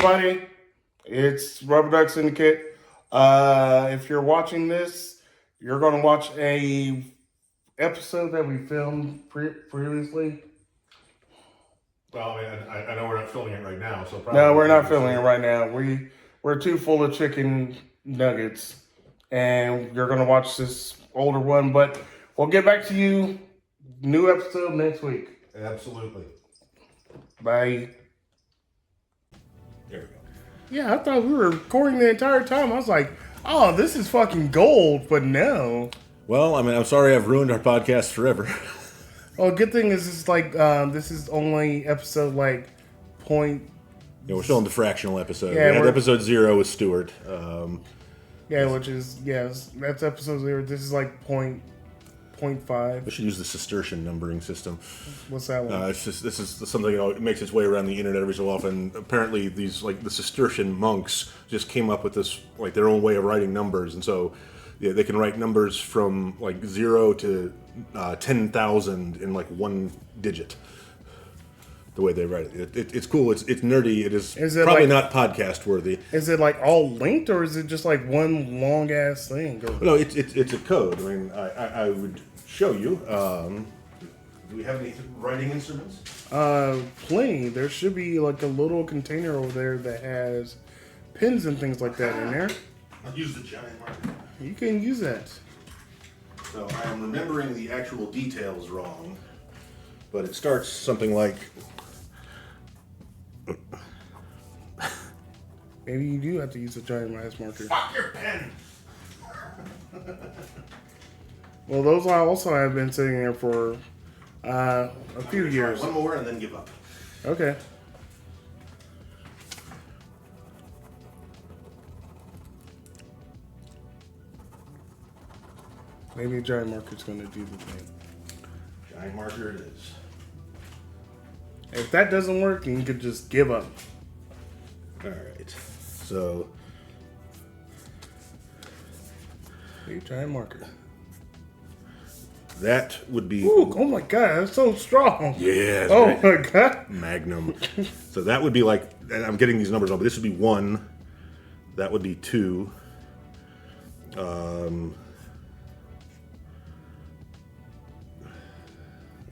everybody? It's Rubber Duck Syndicate. If you're watching this, you're going to watch a episode that we filmed previously. Well, I know we're not filming it right now, so probably... No, we're not filming it right now. We're too full of chicken nuggets, and you're going to watch this older one, but we'll get back to you. New episode next week. Absolutely. Bye. There we go. Yeah, I thought we were recording the entire time. I was like, oh, this is fucking gold, but no. Well, I mean, I'm sorry I've ruined our podcast forever. Well, good thing is it's like, this is only episode like point. Yeah, we're still in the fractional episode. Yeah, we had episode 0 with Stuart. Yeah, which is, that's episode 0. This is like point 0.5. We should use the Cistercian numbering system. What's that one? This is something, it makes its way around the internet every so often. Apparently, these, like, the Cistercian monks just came up with this, like, their own way of writing numbers. And so, yeah, they can write numbers from, like, 0 to 10,000 in, like, one digit. The way they write it. It's cool. It's nerdy. Is it probably like, not podcast worthy. Is it, like, all linked, or is it just, like, one long-ass thing? Or? No, it's a code. I mean, I would show you. Do we have any writing instruments? Plenty. There should be like a little container over there that has pins and things like that in there. I'll use the giant marker. You can use that. So I am remembering the actual details wrong, but it starts something like... Maybe you do have to use a giant ass marker. Fuck your pen! Well, those also have been sitting there for a few years. One more and then give up. Okay. Maybe a giant marker's going to do the thing. Giant marker it is. If that doesn't work, then you could just give up. Alright. So... A giant marker. That would be... Ooh, oh my god, that's so strong. Yeah. Oh right. my god. Magnum. So that would be like... And I'm getting these numbers wrong, but this would be 1. That would be 2.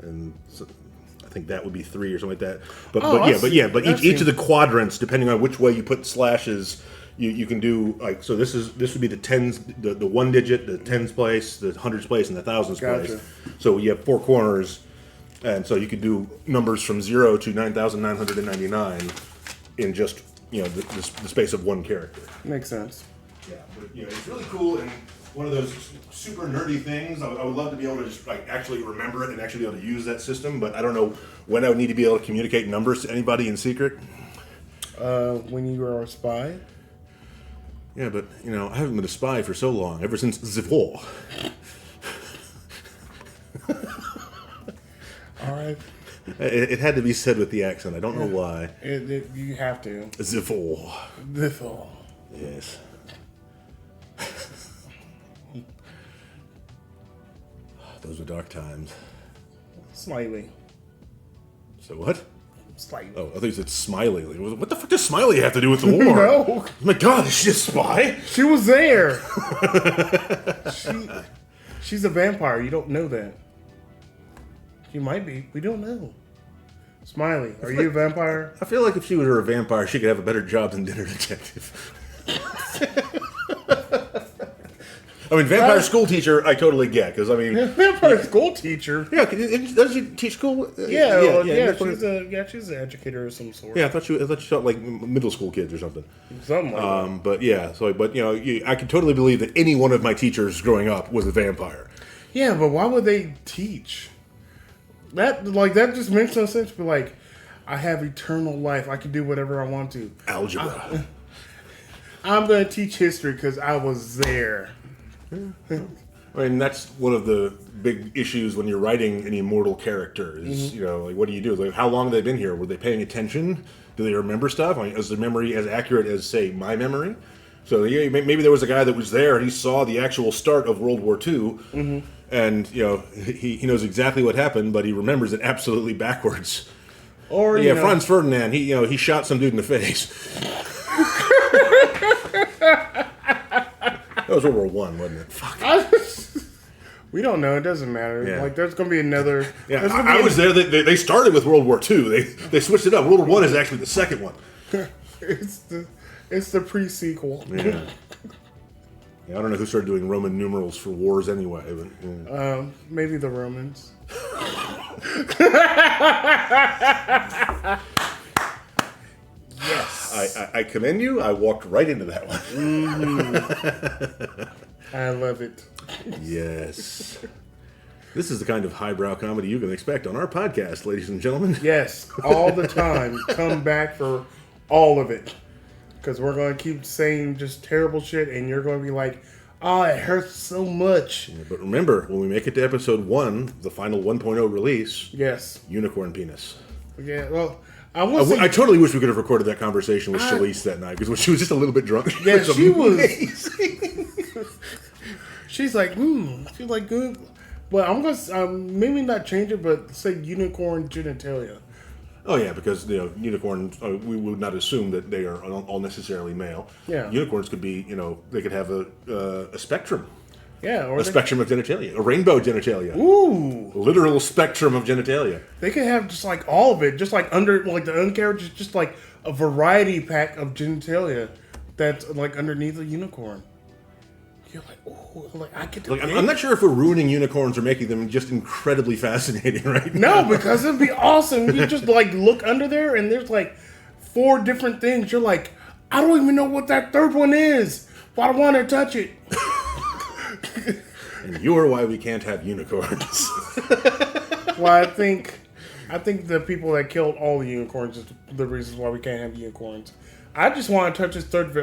And so I think that would be 3 or something like that. But each of the quadrants, depending on which way you put slashes... You can do like so. This would be the tens, the 1 digit, the tens place, the hundreds place, and the thousands place. So you have 4 corners, and so you could do numbers from 0 to 9,999 in just the space of 1 character. Makes sense. Yeah, but it's really cool and one of those super nerdy things. I would love to be able to just like actually remember it and actually be able to use that system, but I don't know when I would need to be able to communicate numbers to anybody in secret. When you are a spy. Yeah, but, I haven't been a spy for so long, ever since the war. All right. It had to be said with the accent. I don't know why. You have to. The war. The war. Yes. Those were dark times. Slightly. So what? Slightly. Oh, I thought you said Smiley. What the fuck does Smiley have to do with the war? No. Oh my god, is she a spy? She was there. She's a vampire. You don't know that. She might be. We don't know. Smiley, are you a vampire? I feel like if she were a vampire, she could have a better job than dinner detective. I mean, vampire school teacher, I totally get, because, vampire school teacher? Yeah, does she teach school? She's an educator of some sort. Yeah, I thought she taught, like, middle school kids or something. Something like that. But, yeah, I could totally believe that any one of my teachers growing up was a vampire. Yeah, but why would they teach? That just makes no sense, but, like, I have eternal life. I can do whatever I want to. Algebra. I'm going to teach history because I was there. I mean, that's one of the big issues when you're writing an immortal character is, like, what do you do? Like, how long have they been here? Were they paying attention? Do they remember stuff? I mean, is their memory as accurate as, say, my memory? So, yeah, maybe there was a guy that was there and he saw the actual start of World War II, and, he knows exactly what happened, but he remembers it absolutely backwards. Or yeah, Franz Ferdinand. He shot some dude in the face. That was World War One, wasn't it? Fuck. We don't know. It doesn't matter. Yeah. Like, there's going to be another. Yeah, I was there. They started with World War II. They switched it up. World War One is actually the second one. It's the pre-sequel. Yeah. Yeah, I don't know who started doing Roman numerals for wars anyway. But, yeah. Maybe the Romans. Yes. I commend you. I walked right into that one. Mm-hmm. I love it. Yes. This is the kind of highbrow comedy you can expect on our podcast, ladies and gentlemen. Yes, all the time. Come back for all of it. Because we're going to keep saying just terrible shit, and you're going to be like, oh, it hurts so much. Yeah, but remember, when we make it to episode 1, the final 1.0 release, yes, unicorn penis. Yeah, well, I totally wish we could have recorded that conversation with Shalise that night, because she was just a little bit drunk. Yeah, she was. She's like, she's like, good. But I'm going to maybe not change it, but say unicorn genitalia. Oh, yeah, because, unicorns, we would not assume that they are all necessarily male. Yeah. Unicorns could be, they could have a spectrum. Yeah. Or a spectrum of genitalia. A rainbow genitalia. Ooh. A literal spectrum of genitalia. They could have just like all of it, just like the undercarriage, just like a variety pack of genitalia that's like underneath a unicorn. You're like, oh, like I get to. Like, I'm not sure if we're ruining unicorns or making them just incredibly fascinating right now. No, because it'd be awesome. You just like look under there and there's like 4 different things. You're like, I don't even know what that third one is, but I want to touch it. And you're why we can't have unicorns. Well, I think the people that killed all the unicorns is the reasons why we can't have unicorns. I just want to touch his third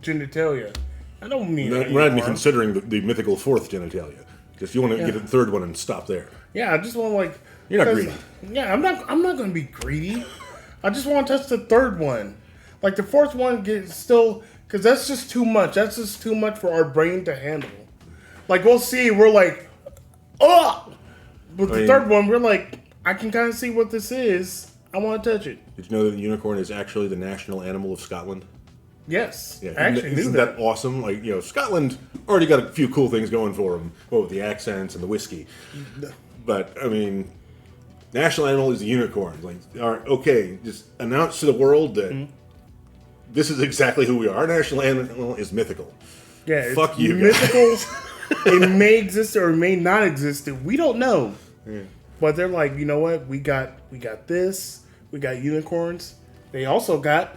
genitalia. I don't mean we're not even considering the mythical 4th genitalia. Just you want to get the 3rd one and stop there. Yeah, I just want like. You're not greedy. Yeah, I'm not going to be greedy. I just want to touch the 3rd one. Like the 4th one gets still because that's just too much. That's just too much for our brain to handle. Like we'll see, we're like, oh, but the 3rd one we're like, I can kind of see what this is. I want to touch it. Did you know that the unicorn is actually the national animal of Scotland? Yes. Yeah, actually isn't that awesome? Like, Scotland already got a few cool things going for them. Well, with the accents and the whiskey. But, I mean, national animal is the unicorn. Like, all right, okay, just announce to the world that this is exactly who we are. Our national animal is mythical. Yeah. Fuck you, mythical. It may exist or it may not exist. We don't know. Yeah. But they're like, you know what? We got this. We got unicorns. They also got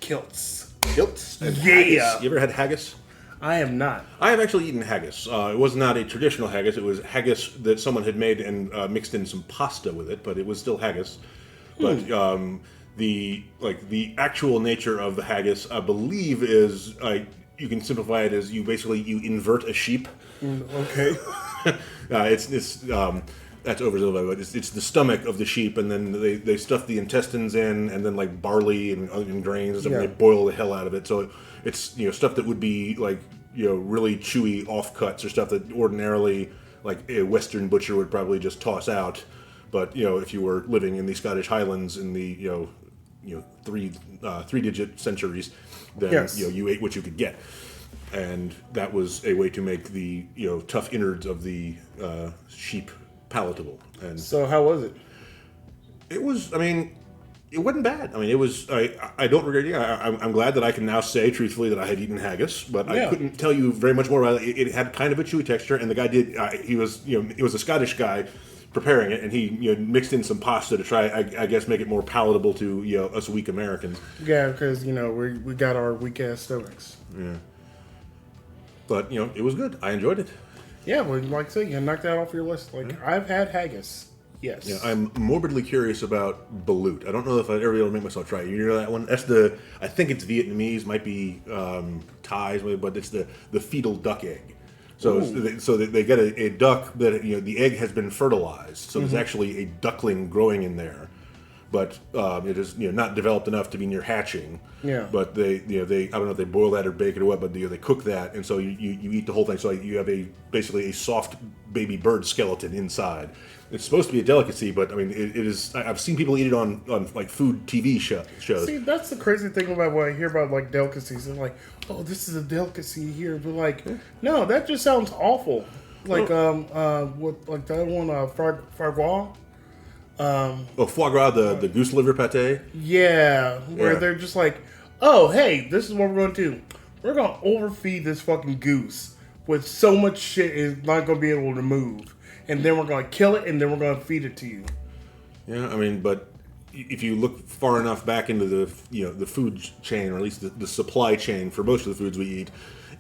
kilts. Kilts? Yeah. Haggis. You ever had haggis? I have not. I have actually eaten haggis. It was not a traditional haggis. It was haggis that someone had made and mixed in some pasta with it, but it was still haggis. But the actual nature of the haggis, I believe, is you can simplify it as you invert a sheep. Okay. That's oversimplified, but it's the stomach of the sheep, and then they stuff the intestines in, and then like barley and grains and stuff, and they boil the hell out of it. So it's stuff that would be like really chewy offcuts or stuff that ordinarily like a Western butcher would probably just toss out. But if you were living in the Scottish Highlands in the three-digit centuries, then you ate what you could get. And that was a way to make the tough innards of the sheep palatable. And so how was it? It was. I mean, it wasn't bad. I mean, it was. I don't regret it. I'm glad that I can now say truthfully that I had eaten haggis, but I couldn't tell you very much more about it. It had kind of a chewy texture, and the guy did. He was. It was a Scottish guy preparing it, and he mixed in some pasta to try. I guess make it more palatable to us weak Americans. Yeah, because we got our weak ass stomachs. Yeah. But, it was good. I enjoyed it. Yeah, well, like I said, you knocked that off your list. Like, I've had haggis. Yes. Yeah, I'm morbidly curious about balut. I don't know if I'd ever be able to make myself try it. You know that one? That's I think it's Vietnamese, might be Thais, but it's the fetal duck egg. So they get a duck that, the egg has been fertilized. So there's actually a duckling growing in there. but it is not developed enough to be near hatching. Yeah. But they I don't know if they boil that or bake it or what, but they cook that, and so you eat the whole thing. So you have basically a soft baby bird skeleton inside. It's supposed to be a delicacy, but I mean it is. I've seen people eat it on like food TV shows. See, that's the crazy thing about what I hear about like delicacies. It's like, oh, this is a delicacy here, but like, no, that just sounds awful. Like what like that one foie gras. Foie gras, the goose liver pate. Yeah, where they're just like, oh, hey, this is what we're going to do. We're going to overfeed this fucking goose with so much shit it's not going to be able to move. And then we're going to kill it, and then we're going to feed it to you. Yeah, I mean, but if you look far enough back into the the food chain, or at least the supply chain for most of the foods we eat,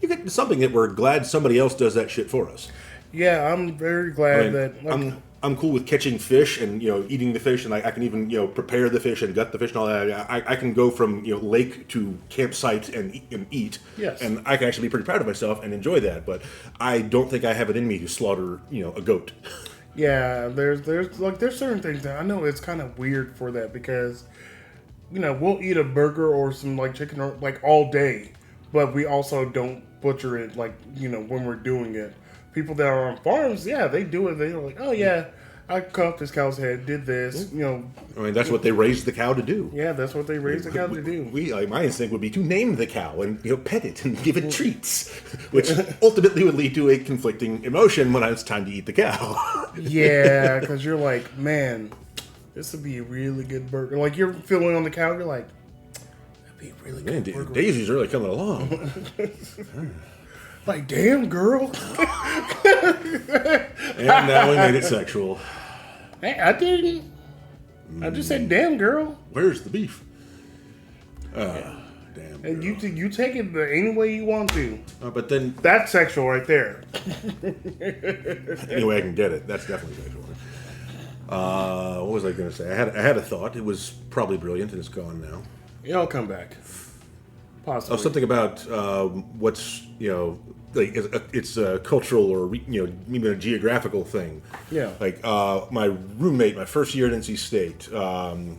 you get something that we're glad somebody else does that shit for us. Yeah, I'm very glad that... Like, I'm cool with catching fish and eating the fish, and I can even prepare the fish and gut the fish and all that. I can go from lake to campsite and eat. Yes. And I can actually be pretty proud of myself and enjoy that. But I don't think I have it in me to slaughter a goat. Yeah, there's certain things that I know it's kind of weird for that because we'll eat a burger or some like chicken or like all day, but we also don't butcher it like when we're doing it. People that are on farms, yeah, they do it. They're like, oh yeah, I cut off this cow's head, did this, I mean, that's what they raised the cow to do. Yeah, that's what they raised the cow to do. My instinct would be to name the cow and pet it and give it treats, which ultimately would lead to a conflicting emotion when it's time to eat the cow. Yeah, because you're like, man, this would be a really good burger. Like you're feeling on the cow, you're like, that'd be a really good burger. Daisy's really coming along. Like, damn, girl. And now we made it sexual. Hey, I didn't. I just said, damn, girl. Where's the beef? Damn. And you take it any way you want to. But then... That's sexual right there. Any way I can get it. That's definitely sexual. What was I going to say? I had a thought. It was probably brilliant, and it's gone now. It'll come back. Possibly. Something about what's like it's a cultural or even a geographical thing. Yeah. Like my roommate, my first year at NC State,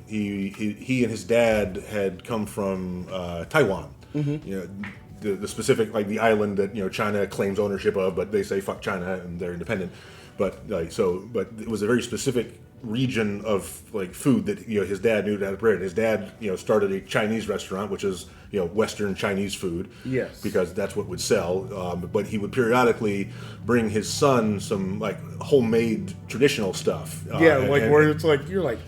he and his dad had come from Taiwan. Mm-hmm. The specific like the island that China claims ownership of, but they say fuck China and they're independent. But but it was a very specific region of like food that his dad knew how to prepare. His dad started a Chinese restaurant, which is Western Chinese food. Yes. Because that's what would sell. But he would periodically bring his son some like homemade traditional stuff. Where it's like you're like,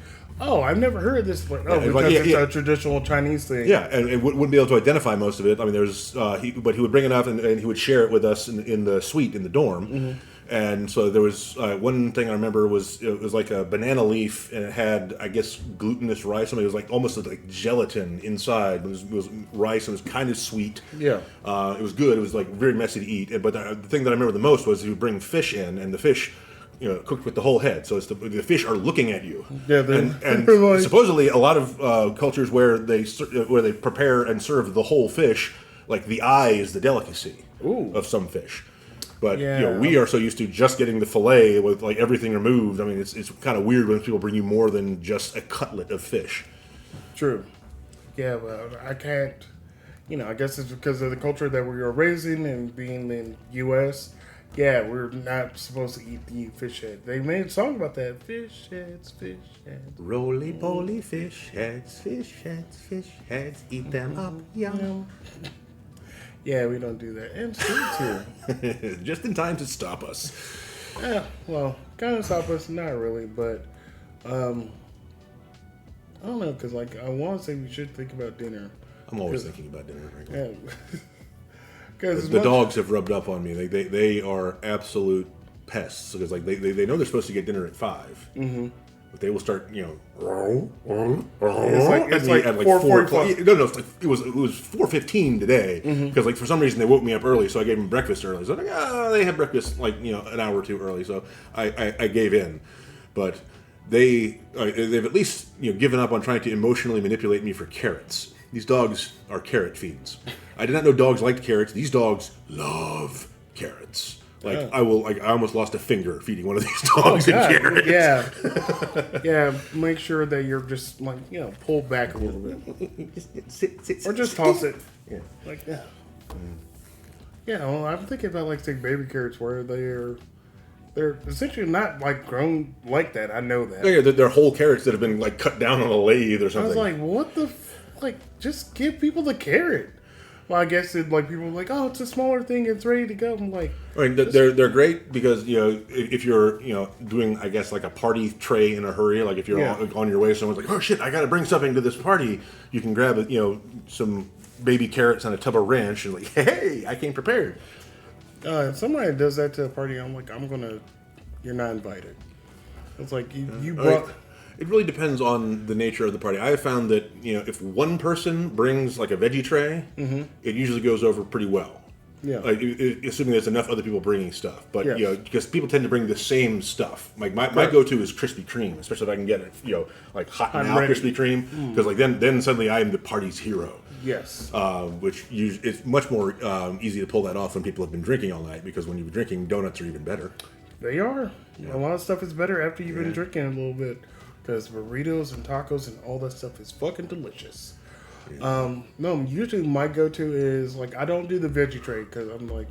oh, I've never heard of this. Like, because it's a traditional Chinese thing. Yeah, and wouldn't be able to identify most of it. I mean, there's but he would bring it up and he would share it with us in the suite in the dorm. Mm-hmm. And so there was one thing I remember was it was like a banana leaf and it had, I guess, glutinous rice. I mean, it was like almost like gelatin inside. It was rice and it was kind of sweet. Yeah. It was good. It was like very messy to eat. But the thing that I remember the most was he would bring fish in, and the fish, cooked with the whole head. So the fish are looking at you. Yeah. And like... supposedly a lot of cultures where they prepare and serve the whole fish, like the eye is the delicacy of some fish. But we are so used to just getting the fillet with like everything removed. I mean, it's kind of weird when people bring you more than just a cutlet of fish. True. Yeah, well, I can't. I guess it's because of the culture that we are raising and being in U.S. Yeah, we're not supposed to eat the fish head. They made a song about that. Fish heads, fish heads. Roly-poly fish heads, eat them up, yum. Yeah, we don't do that. And Steve's here. Just in time to stop us. Yeah, well, kind of stop us, not really, but I don't know, because like I want to say we should think about dinner. I'm always thinking about dinner. Frankly. Yeah. Because the dogs have rubbed up on me. They are absolute pests because like they know they're supposed to get dinner at 5. Mm-hmm. But they will start, it's like at 4:45. No, it was 4:15 today because like for some reason they woke me up early, so I gave them breakfast early. So like, they had breakfast like an hour or two early, so I gave in. But they've at least given up on trying to emotionally manipulate me for carrots. These dogs are carrot fiends. I did not know dogs liked carrots. These dogs love carrots. Like I almost lost a finger feeding one of these dogs in carrots. Yeah, yeah. Make sure that you're just like pull back a little bit, sit, or just toss it. Yeah, like yeah. Yeah, well, I'm thinking about like say baby carrots where they're essentially not like grown like that. I know that. Yeah, they're whole carrots that have been like cut down on a lathe or something. I was like, what the just give people the carrot. Well, I guess like people are like, oh, it's a smaller thing, it's ready to go. I'm like, I mean, they're great because if you're doing I guess like a party tray in a hurry, like if you're on your way, someone's like, oh shit, I got to bring something to this party. You can grab some baby carrots and a tub of ranch and like, hey, I came prepared. If somebody does that to a party, I'm like, you're not invited. It's like you brought. It really depends on the nature of the party. I have found that if one person brings like a veggie tray, it usually goes over pretty well. Yeah. Like assuming there's enough other people bringing stuff, but because people tend to bring the same stuff. Like my go-to is Krispy Kreme, especially if I can get it, like hot now Krispy Kreme, because like then suddenly I am the party's hero. Yes. Which it's much more easy to pull that off when people have been drinking all night, because when you've been drinking, donuts are even better. They are. Yeah. A lot of stuff is better after you've been drinking a little bit. Because burritos and tacos and all that stuff is fucking delicious. Yeah. No, usually my go-to is like I don't do the veggie tray because I'm like,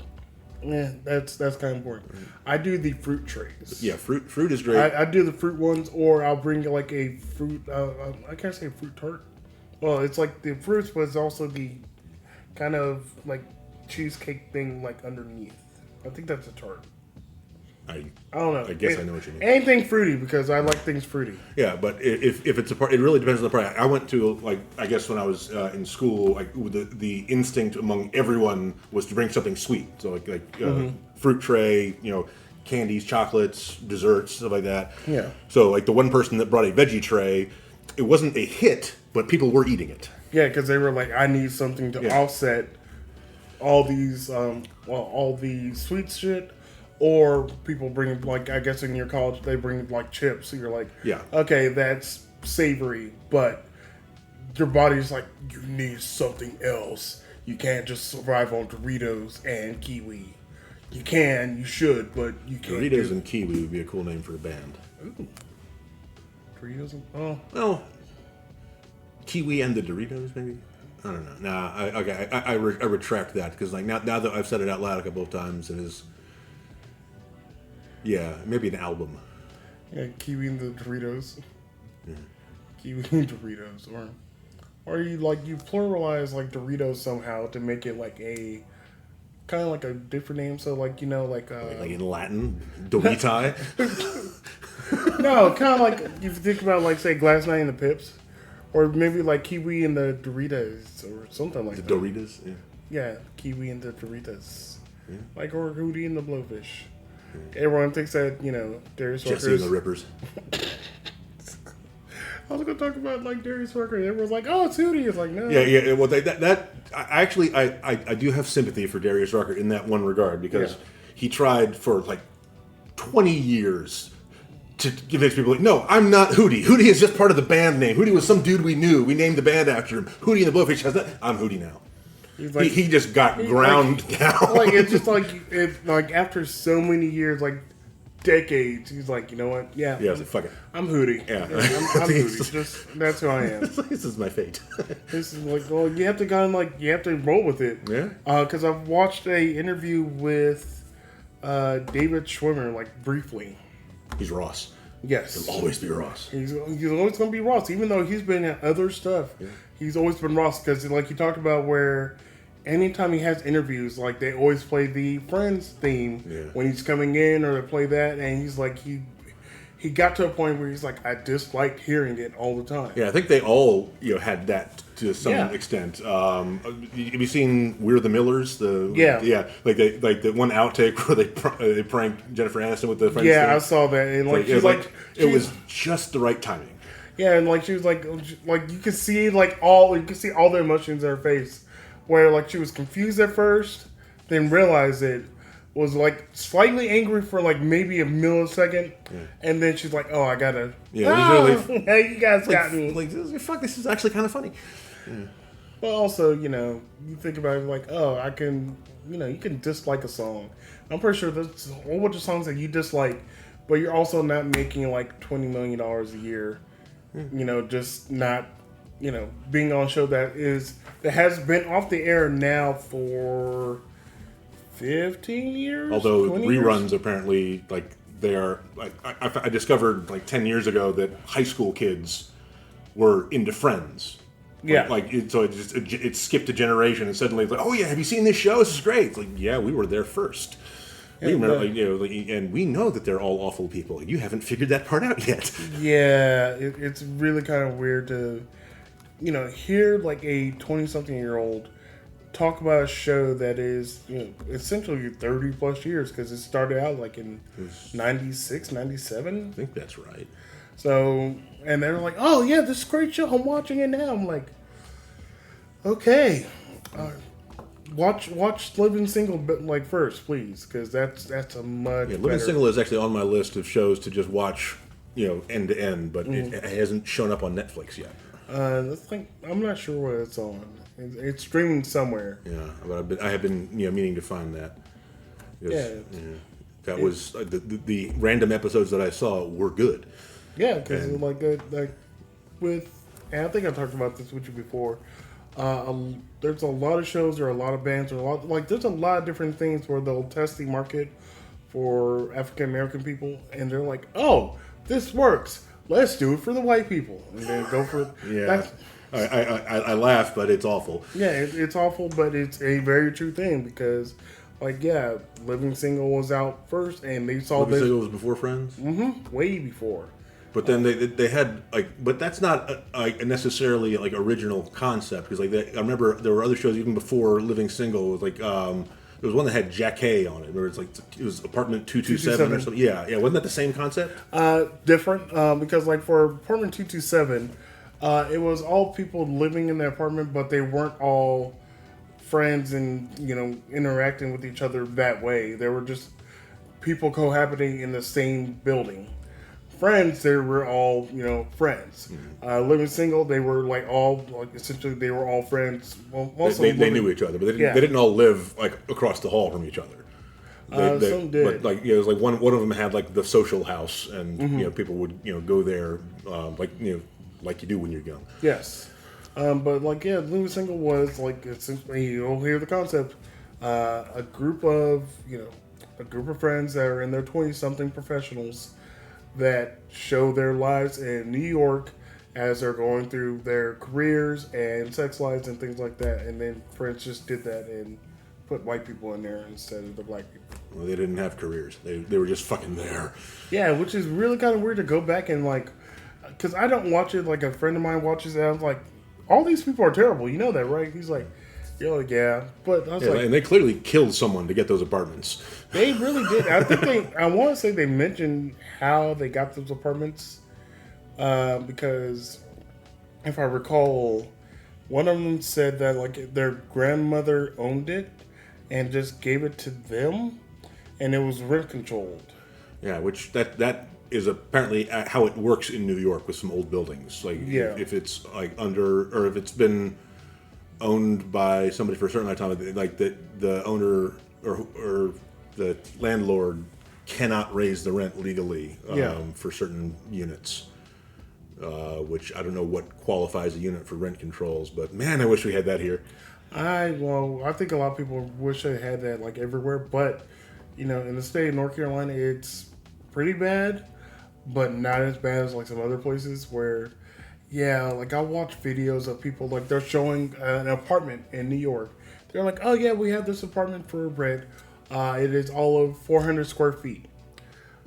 that's kind of boring. Mm-hmm. I do the fruit trays. Yeah, fruit is great. I do the fruit ones, or I'll bring like a fruit. I can't say fruit tart. Well, it's like the fruits, but it's also the kind of like cheesecake thing like underneath. I think that's a tart. I don't know. I guess I know what you mean. Anything fruity because I like things fruity. Yeah, but if it's a part, it really depends on the part. I went to I guess when I was in school, like the instinct among everyone was to bring something sweet. So fruit tray, candies, chocolates, desserts, stuff like that. Yeah. So like the one person that brought a veggie tray, it wasn't a hit, but people were eating it. Yeah, because they were like, I need something to offset all these, all the sweet shit. Or people bring, like, I guess in your college, they bring, like, chips. So you're like, okay, that's savory. But your body's like, you need something else. You can't just survive on Doritos and kiwi. You can, you should, but you can't. Doritos and kiwi would be a cool name for a band. Ooh. Doritos and, well, kiwi and the Doritos, maybe? I don't know. Nah, I retract that. Because, like, now that I've said it out loud a couple of times, it is... Yeah, maybe an album. Yeah, kiwi and the Doritos. Yeah. Kiwi and Doritos, or you pluralize like Doritos somehow to make it like a kind of like a different name. So like like in Latin, Doriti. No, kind of like if you think about like say Glass Night and the Pips, or maybe like Kiwi and the Doritos or something like that. The Doritos, yeah. Yeah, Kiwi and the Doritos. Yeah. Like or Hootie and the Blowfish. Everyone thinks that, Darius Rucker Jesse and the Rippers. I was going to talk about, like, Darius Rucker. Everyone's like, oh, it's Hootie. It's like, no. Yeah. Well, I do have sympathy for Darius Rucker in that one regard because he tried for, like, 20 years to convince people, like, no, I'm not Hootie. Hootie is just part of the band name. Hootie was some dude we knew. We named the band after him. Hootie and the Blowfish has that. I'm Hootie now. Like, he just got ground down. Like it's just like after so many years, like decades, he's like, you know what? Yeah, fuck it. I'm Hootie. Yeah, I'm Hootie. Just that's who I am. This is my fate. This is like, well, you have to you have to roll with it. Yeah. Because I've watched a interview with David Schwimmer, like briefly. He's Ross. Yes. He'll always be Ross. He's always going to be Ross, even though he's been in other stuff. Yeah. He's always been Ross because, like you talked about, where anytime he has interviews, like they always play the Friends theme when he's coming in, or they play that, and he's like he got to a point where he's like, I disliked hearing it all the time. Yeah, I think they all had that to some extent. Have you seen We're the Millers? Like the one outtake where they pranked Jennifer Aniston with the Friends thing. I saw that, and it was just the right timing. Yeah, and like she was like you could see all the emotions in her face, where like she was confused at first, then realized it, was like slightly angry for like maybe a millisecond, and then she's like, "Oh, I gotta." Yeah, hey, you guys got me. Like, fuck, this is actually kind of funny. Yeah. But also, you think about it like, oh, I can, you can dislike a song. I'm pretty sure there's a whole bunch of songs that you dislike, but you're also not making like $20 million a year. You know, just not, you know, being on a show that has been off the air now for 15 years. Although reruns years? apparently, like, they are, like, I discovered like 10 years ago that high school kids were into Friends. Yeah. So it skipped a generation, and suddenly it's like, oh yeah, have you seen this show? This is great. It's like, yeah, we were there first. We remember, and we know that they're all awful people. You haven't figured that part out yet. Yeah, it's really kind of weird to, you know, hear like a 20-something-year-old talk about a show that is, you know, essentially 30 plus years, because it started out like in 96, 97. I think that's right. So, and they're like, oh yeah, this is a great show, I'm watching it now. I'm like, okay, watch Living Single like first, please, because that's a much Living better. Single is actually on my list of shows to just watch, you know, end to end, but it hasn't shown up on Netflix yet. I'm not sure what it's on. It's streaming somewhere. Yeah, but I have been, you know, meaning to find that. That was the random episodes that I saw were good. Yeah, because like with, and I think I talked about this with you before. There's a lot of shows, or a lot of bands, or there's a lot of different things where they'll test the market for African American people, and they're like, oh, this works. Let's do it for the white people, and then go for yeah. I laugh, but it's awful. Yeah, it's awful, but it's a very true thing, because, like, yeah, Living Single was out first, and they saw Living Single was before Friends? Mm-hmm, way before. But then they had, like, but that's not necessarily like original concept, because I remember there were other shows even before Living Single. It was like there was one that had Jackie on it, where it was Apartment 227 or something. Yeah, wasn't that the same concept? Different, because like for Apartment 227, it was all people living in the apartment, but they weren't all friends and, you know, interacting with each other that way. They were just people cohabiting in the same building. Friends, they were all, you know, friends. Mm-hmm. Living Single, they were like all, like, essentially they were all friends. Well, they knew each other, but they didn't all live like across the hall from each other. Some did. But like, it was like one of them had like the social house, and you know, people would, you know, go there like, you know, like you do when you're young. Yes, but like, yeah, Living Single was like, essentially, you'll hear the concept, a group of friends that are in their 20-something professionals that show their lives in New York as they're going through their careers and sex lives and things like that. And then Friends just did that and put white people in there instead of the black people. Well, they didn't have careers. They were just fucking there. Yeah, which is really kind of weird to go back and like, because I don't watch it. Like, a friend of mine watches it. I was like, all these people are terrible. You know that, right? He's like, you're like, yeah. But I was like, and they clearly killed someone to get those apartments. They really did. I think I want to say they mentioned how they got those apartments, because if I recall, one of them said that like their grandmother owned it and just gave it to them, and it was rent controlled. Yeah, which that is apparently how it works in New York with some old buildings. Like, if it's like under, or if it's been owned by somebody for a certain amount of time, like the owner or the landlord cannot raise the rent legally for certain units, which I don't know what qualifies a unit for rent controls, but man, I wish we had that here. I think a lot of people wish they had that like everywhere, but you know, in the state of North Carolina, it's pretty bad, but not as bad as like some other places where, like I watch videos of people, like they're showing an apartment in New York. They're like, oh yeah, we have this apartment for rent. It is all of 400 square feet.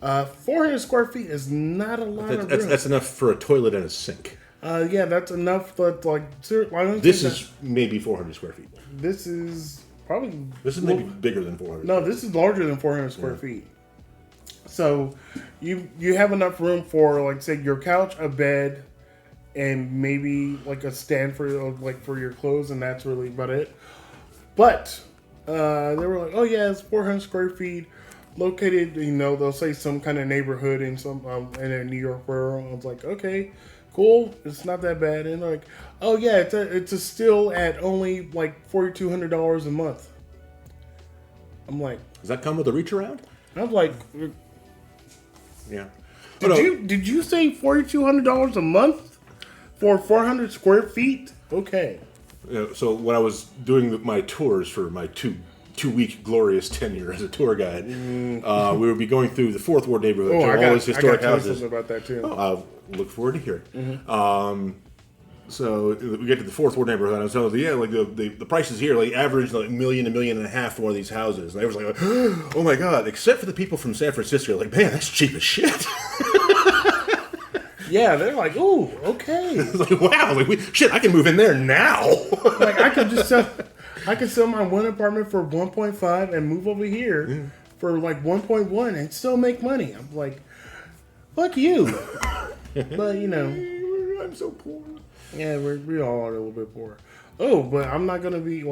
400 square feet is not a lot of room. That's enough for a toilet and a sink. That's enough. That this is maybe 400 square feet. This is probably. This is maybe bigger than 400. No, this is larger than 400 square feet. So, you have enough room for, like, say, your couch, a bed, and maybe like a stand for your clothes, and that's really about it. But they were like, oh yeah, it's 400 square feet, located, you know, they'll say some kind of neighborhood in some in a New York borough. I was like, okay, cool, it's not that bad. And they're like, oh yeah, it's still at only like $4,200 a month. I'm like, does that come with a reach around? I'm like, Yeah. did you say $4,200 a month for 400 square feet? Okay. So when I was doing my tours for my two-week glorious tenure as a tour guide, we would be going through the Fourth Ward neighborhood, all those historic houses. Something about that too. Oh, I'll look forward to hearing. So we get to the Fourth Ward neighborhood, and I was telling them, like the prices here, like average like $1 million, $1.5 million for one of these houses. And I was like, oh my god! Except for the people from San Francisco, like, man, that's cheap as shit. Yeah, they're like, ooh, okay. It's like, wow, like shit, I can move in there now. Like I could sell my one apartment for 1.5 and move over here for like 1.1 and still make money. I'm like, fuck you. But I'm so poor. Yeah, we all are a little bit poor. Oh, but I'm not gonna be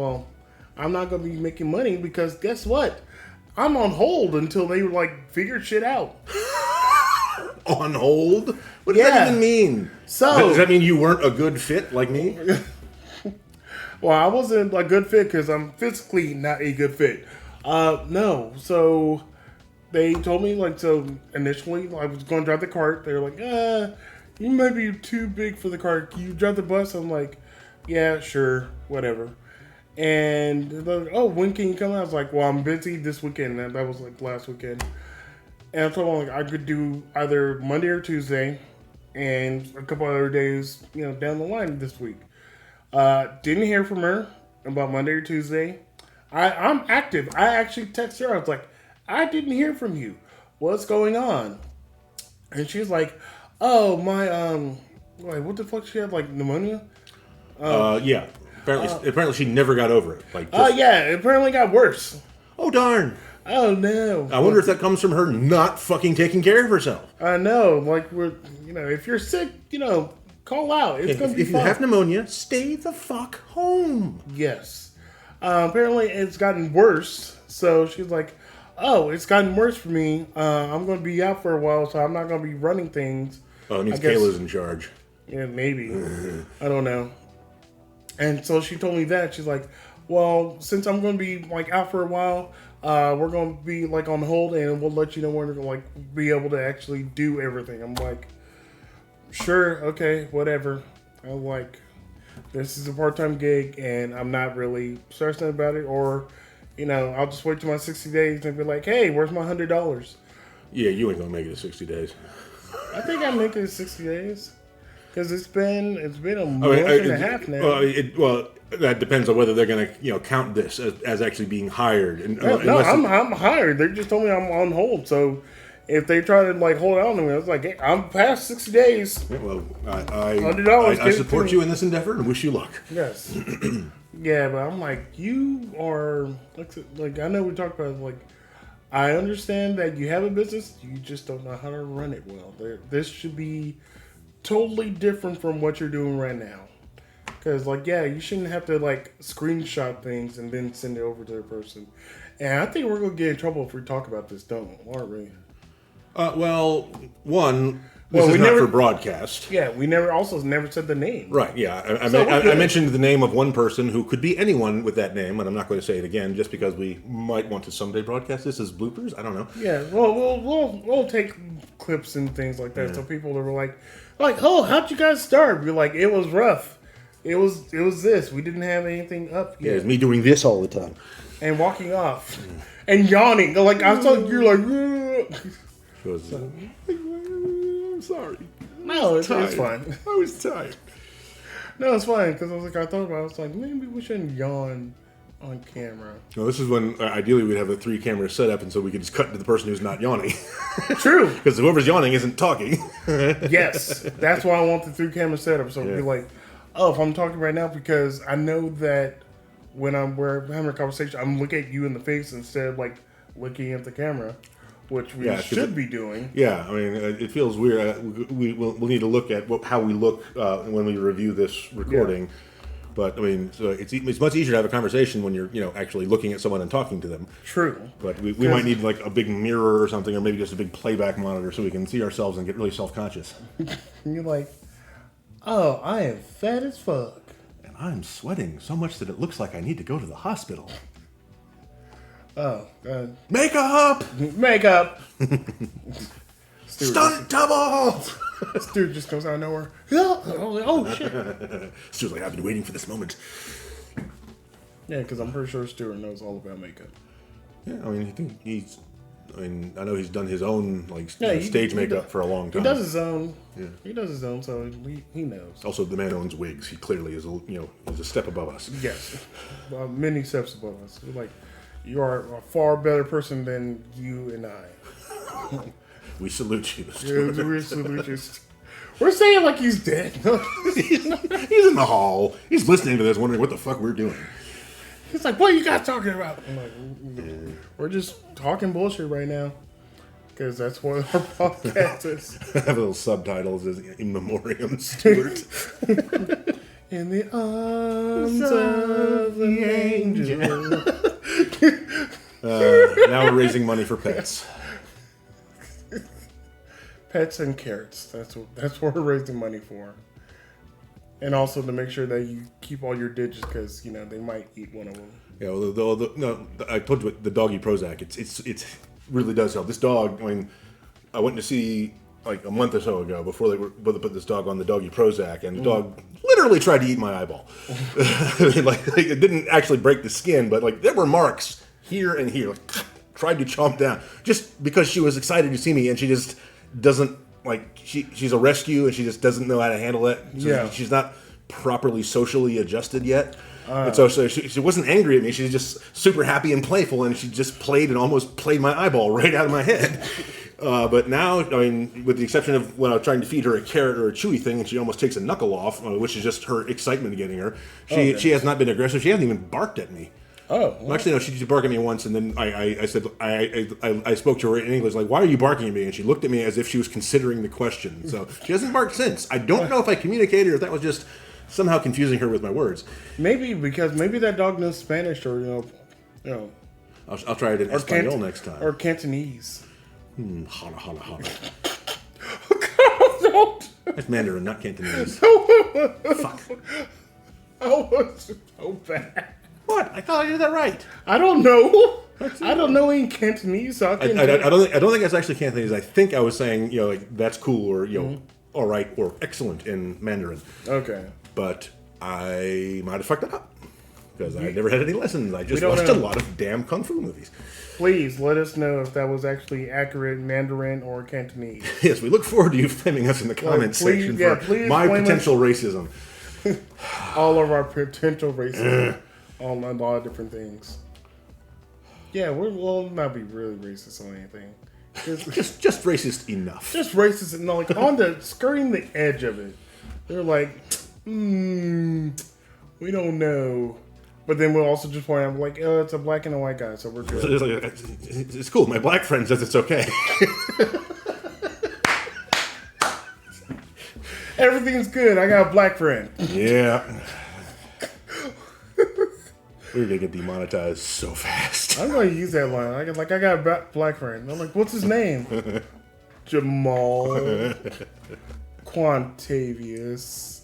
making money because guess what? I'm on hold until they like figure shit out. On hold? What does that even mean? So does that mean you weren't a good fit like me? Well, I wasn't a good fit because I'm physically not a good fit. No, so they told me initially I was going to drive the cart. They were like, you might be too big for the cart. Can you drive the bus? I'm like, yeah, sure, whatever. And they're like, oh, when can you come out? I was like, well, I'm busy this weekend. And that was like last weekend. And I told them I could do either Monday or Tuesday and a couple other days, down the line this week. Didn't hear from her about Monday or Tuesday. I'm active. I actually texted her. I was like, I didn't hear from you. What's going on? And she's like, oh, my, what the fuck? She had like pneumonia? Yeah. Apparently she never got over it. Yeah, it apparently got worse. Oh, darn. Oh, no. I wonder if that comes from her not fucking taking care of herself. I know. Like, if you're sick, call out. It's going to be fun. If you have pneumonia, stay the fuck home. Yes. Apparently it's gotten worse. So she's like, oh, it's gotten worse for me. I'm going to be out for a while, so I'm not going to be running things. Oh, it means Kayla's in charge. Yeah, maybe. I don't know. And so she told me that. She's like, well, since I'm going to be like out for a while, we're going to be like on hold and we'll let you know when we're going to like be able to actually do everything. I'm like, sure, okay, whatever. I'm like, this is a part-time gig and I'm not really stressing about it, or, I'll just wait till my 60 days and be like, hey, where's my $100? Yeah, you ain't going to make it to 60 days. I think I make it in 60 days. Because it's been a month and a half now. Well, that depends on whether they're going to count this as actually being hired. No, I'm hired. They just told me I'm on hold. So if they try to like hold on to me, I was like, hey, I'm past 60 days. Yeah, well, I support you in this endeavor and wish you luck. Yes. Yeah, but I'm like, you are like I know we talked about like, I understand that you have a business, you just don't know how to run it well. This should be totally different from what you're doing right now. Because, you shouldn't have to, screenshot things and then send it over to the person. And I think we're going to get in trouble if we talk about this, aren't we? Well, this is not for broadcast. Yeah, we never said the name. Right, yeah. I mentioned the name of one person who could be anyone with that name, and I'm not going to say it again just because we might want to someday broadcast this as bloopers. I don't know. Yeah, well, we'll take clips and things like that, so people are like, oh, how'd you guys start? We're like, it was rough. It was this. We didn't have anything up yet. Yeah, it's me doing this all the time. And walking off. And yawning. Like, I saw you're like, I'm sorry. No, it's fine. I was tired. No, it's fine. Because I thought about it. I was like, maybe we shouldn't yawn on camera. No, this is when ideally we'd have a 3-camera setup, and so we could just cut to the person who's not yawning. True. Because whoever's yawning isn't talking. Yes. That's why I want the 3-camera setup. So it'd be like, oh, if I'm talking right now, because I know that when we're having a conversation, I'm looking at you in the face instead of looking at the camera, which we should be doing. Yeah, I mean, it feels weird. We'll need to look at how we look when we review this recording. Yeah. But I mean, so it's much easier to have a conversation when you're actually looking at someone and talking to them. True. But we might need a big mirror or something, or maybe just a big playback monitor so we can see ourselves and get really self-conscious. You're like, oh, I am fat as fuck. And I'm sweating so much that it looks like I need to go to the hospital. Oh, Makeup! makeup. Stunt double! Stuart just comes out of nowhere. Oh shit. Stuart's like, I've been waiting for this moment. Yeah, because I'm pretty sure Stuart knows all about makeup. Yeah, I mean, I know he's done his own he stage makeup for a long time. He does his own. Yeah. He does his own, so he knows. Also, the man owns wigs. He clearly is, is a step above us. Yes, many steps above us. Like, you are a far better person than you and I. We salute you. Yeah, we salute you. We're saying like he's dead. He's in the hall. He's listening to this, wondering what the fuck we're doing. He's like, "What are you guys talking about?" I'm like, "We're just talking bullshit right now." Because that's what our podcast is. I have little subtitles as in memoriam, Stuart. In the arms of the angel. Now we're raising money for pets. Pets and carrots. That's what we're raising money for. And also to make sure that you keep all your digits because they might eat one of them. Yeah, well, I told you the doggy Prozac. It really does help. This dog. I mean, I went to see like a month or so ago before they put this dog on the doggy Prozac, and the dog literally tried to eat my eyeball. I mean, like it didn't actually break the skin, but like there were marks here and here. Like, tried to chomp down just because she was excited to see me, and she just doesn't like. She's a rescue, and she just doesn't know how to handle it. So she's not properly socially adjusted yet. And so she wasn't angry at me. She was just super happy and playful, and she just played and almost played my eyeball right out of my head. But now, I mean, with the exception of when I was trying to feed her a carrot or a chewy thing, and she almost takes a knuckle off, which is just her excitement getting her. She has not been aggressive. She hasn't even barked at me. Oh, well, actually, no. She did bark at me once, and then I said I spoke to her in English, like, "Why are you barking at me?" And she looked at me as if she was considering the question. So she hasn't barked since. I don't know if I communicated or if that was just somehow confusing her with my words. Maybe that dog knows Spanish or I'll try it in Espanol next time. Or Cantonese. Holla, holla, holla. Don't. That's Mandarin, not Cantonese. Fuck. Oh, it's so bad. What? I thought I did that right. I don't know. I don't know any Cantonese. So I don't think that's actually Cantonese. I think I was saying like that's cool or all right or excellent in Mandarin. Okay. But I might have fucked it up because I never had any lessons. I just watched a lot of damn kung fu movies. Please let us know if that was actually accurate Mandarin or Cantonese. Yes, we look forward to you flaming us in the comments section for my potential racism. All of our potential racism on a lot of different things. Yeah, we'll not be really racist on anything. Just racist enough. Just racist and like on the skirting the edge of it. They're like, we don't know. But then we'll also just point out, like, oh, it's a black and a white guy, so we're good. It's cool. My black friend says it's okay. Everything's good. I got a black friend. Yeah. We're going to get demonetized so fast. I'm going to use that line. I got a black friend. I'm like, what's his name? Jamal Quantavius.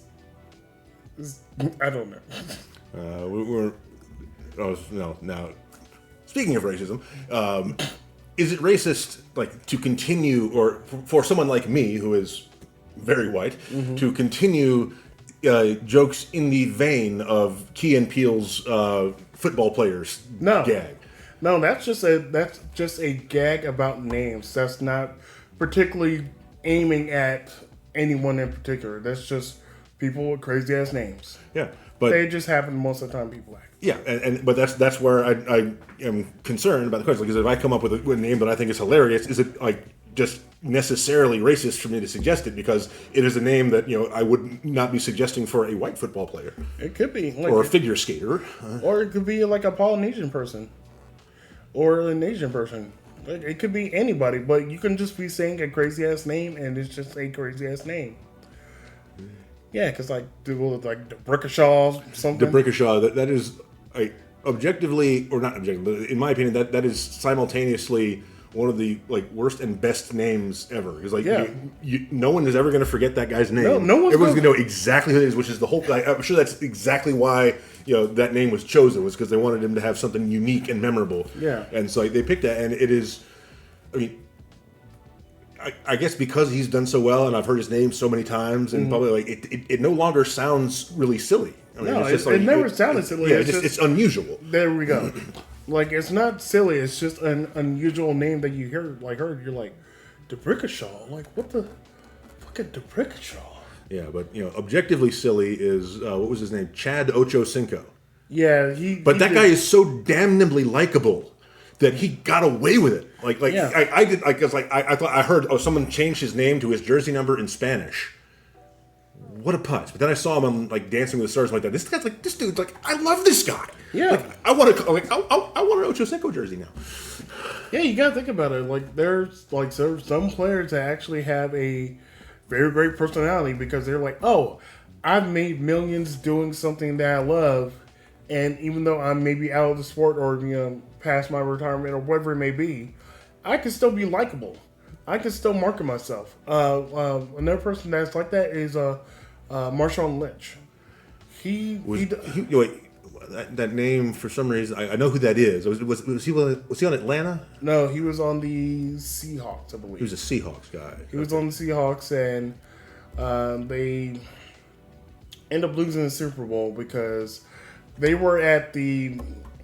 I don't know. Now, speaking of racism, is it racist, like, to continue, or for someone like me, who is very white, to continue jokes in the vein of Key and Peele's football players gag? No, that's just a gag about names. That's not particularly aiming at anyone in particular. That's just people with crazy ass names. Yeah, but they just happen most of the time. People act. Yeah, but that's where I am concerned about the question, because if I come up with a name that I think is hilarious, is it like just necessarily racist for me to suggest it because it is a name that I would not be suggesting for a white football player? It could be, or a figure skater, or it could be like a Polynesian person, or an Asian person. It could be anybody, but you can just be saying a crazy ass name, and it's just a crazy ass name. Yeah, because like the Brickashaw, something. The Brickashaw, that is objectively, or not objectively, but in my opinion, that is simultaneously one of the like worst and best names ever. Because like no one is ever going to forget that guy's name. No one's Everyone's going to know exactly who it is, which is the whole. I'm sure that's exactly why that name was chosen, was because they wanted him to have something unique and memorable. Yeah, and so they picked that, and it is. I mean, I guess because he's done so well, and I've heard his name so many times, and probably like it no longer sounds really silly. I mean, no, it's just it never sounded silly. Yeah, it's unusual. There we go. Like, it's not silly. It's just an unusual name that you heard. You're like, DeBrickashaw. Like, what the fucking DeBrickashaw? Yeah, but objectively silly is what was his name? Chad Ochocinco. Yeah, But that guy is so damnably likable that he got away with it. I thought I heard someone changed his name to his jersey number in Spanish. What a putz! But then I saw him on like Dancing with the Stars like that. This dude's like, I love this guy. Yeah, like, I want an Ocho Cinco jersey now. Yeah, you gotta think about it. Like there's some players that actually have a very great personality because they're like, oh, I've made millions doing something that I love, and even though I'm maybe out of the sport or past my retirement or whatever it may be, I can still be likable. I can still market myself. Another person that's like that is Marshawn Lynch. That name for some reason I know who that is. Was he on Atlanta? No, he was on the Seahawks, I believe. He was a Seahawks guy. He was on the Seahawks, and they end up losing the Super Bowl because they were at the.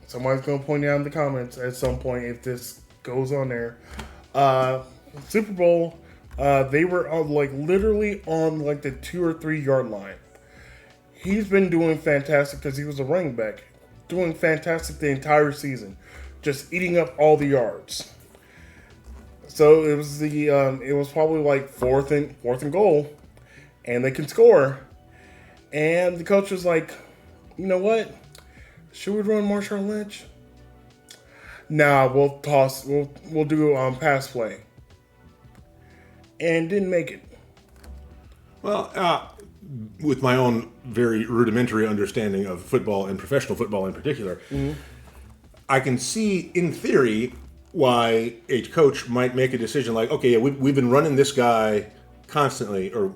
Somebody's gonna point out in the comments at some point if this goes on there. Super Bowl. They were literally on like the 2 or 3 yard line. He's been doing fantastic because he was a running back, doing fantastic the entire season, just eating up all the yards. So it was probably like fourth and goal, and they can score. And the coach was like, you know what? Should we run Marshawn Lynch? Nah, we'll toss. We'll do pass play. And didn't make it. Well, with my own very rudimentary understanding of football and professional football in particular, I can see in theory why a coach might make a decision like, okay, yeah, we've been running this guy constantly, or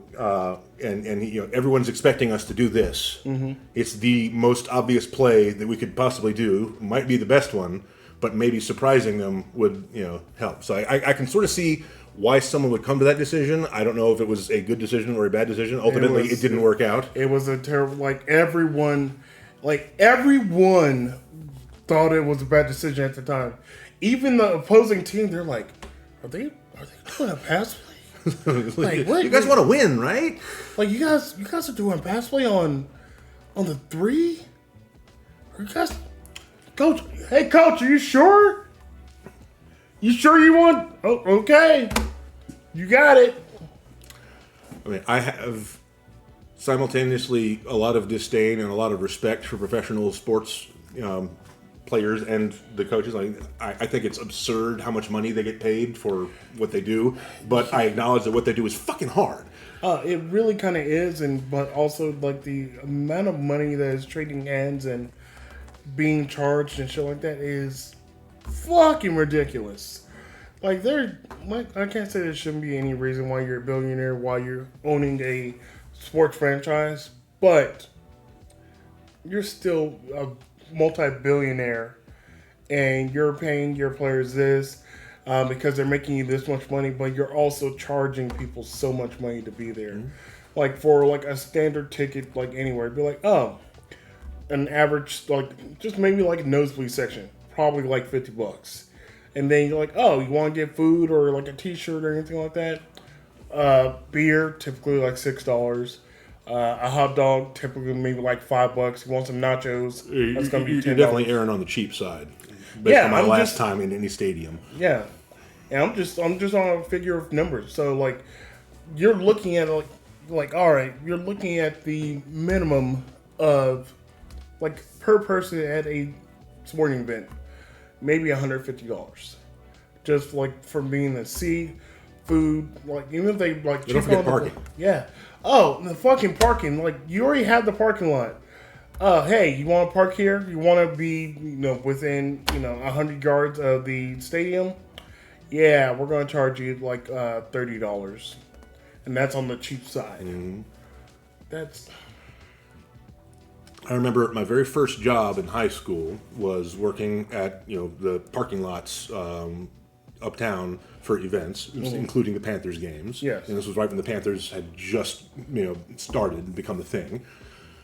and everyone's expecting us to do this. It's the most obvious play that we could possibly do. Might be the best one, but maybe surprising them would help. So I can sort of see why someone would come to that decision. I don't know if it was a good decision or a bad decision. Ultimately, it didn't work out. It was a terrible. Everyone thought it was a bad decision at the time. Even the opposing team, they're like, are they doing a pass play? Like, what? You guys want to win, right? Like, you guys are doing pass play on the 3? Are you guys, coach? Hey, coach, are you sure? You sure you want? Oh, okay. You got it. I mean, I have simultaneously a lot of disdain and a lot of respect for professional sports players and the coaches. I think it's absurd how much money they get paid for what they do, but I acknowledge that what they do is fucking hard. It really kind of is, but also like the amount of money that is trading hands and being charged and shit like that is fucking ridiculous. I can't say there shouldn't be any reason why you're a billionaire while you're owning a sports franchise, but you're still a multi-billionaire and you're paying your players this because they're making you this much money, but you're also charging people so much money to be there. Like for like a standard ticket, like anywhere, it'd be like, oh, an average, like just maybe like a nosebleed section, probably like $50. And then you're like, oh, you want to get food or like a t-shirt or anything like that? Beer, typically like $6. A hot dog, typically maybe like $5. You want some nachos, that's going to be $10. You're definitely erring on the cheap side. Based on my last time in any stadium. Yeah. And I'm just on a figure of numbers. So like, you're looking at like all right, you're looking at the minimum of like per person at a sporting event, maybe $150, just like for being the seat, food, like even if they like. Don't forget parking. Yeah. Oh, the fucking parking! Like you already have the parking lot. Hey, you want to park here? You want to be, within 100 yards of the stadium? Yeah, we're going to charge you like $30, and that's on the cheap side. That's. I remember my very first job in high school was working at the parking lots uptown for events, including the Panthers games. Yes. And this was right when the Panthers had just started and become a thing.